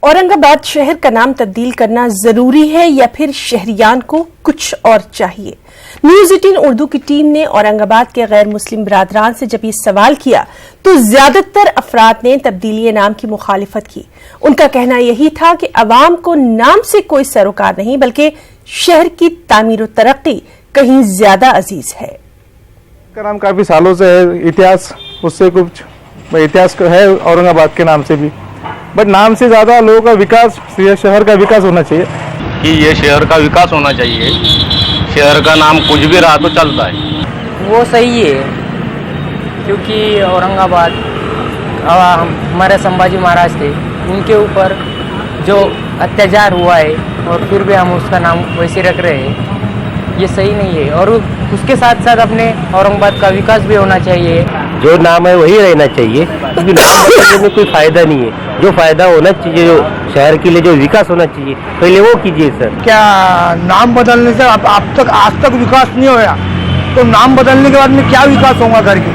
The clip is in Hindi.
औरंगाबाद शहर का नाम तब्दील करना जरूरी है या फिर शहरियान को कुछ और चाहिए? न्यूज 18 उर्दू की टीम ने औरंगाबाद के गैर मुस्लिम बिरादरान से जब ये सवाल किया तो ज्यादातर अफराद ने तब्दीली नाम की मुखालिफत की। उनका कहना यही था कि अवाम को नाम से कोई सरोकार नहीं बल्कि शहर की तामीर और तरक्की कहीं ज्यादा अजीज है। का नाम काफी सालों से है, इतिहास उससे कुछ इतिहास है औरंगाबाद के नाम से भी, बट नाम से ज्यादा लोगों का विकास, शहर का विकास होना चाहिए कि ये शहर का विकास होना चाहिए। शहर का नाम कुछ भी रहा तो चलता है, वो सही है क्योंकि औरंगाबाद हमारे संभाजी महाराज थे, उनके ऊपर जो अत्याचार हुआ है और फिर भी हम उसका नाम वैसे रख रहे हैं, ये सही नहीं है। और उसके साथ साथ अपने औरंगाबाद का विकास भी होना चाहिए। जो नाम है वही रहना चाहिए क्योंकि नाम बदलने में कोई फायदा नहीं है। जो फायदा होना चाहिए, जो शहर के लिए जो विकास होना चाहिए, पहले वो कीजिए सर। क्या नाम बदलने से अब आज तक विकास नहीं होया, तो नाम बदलने के बाद में क्या विकास होगा घर के?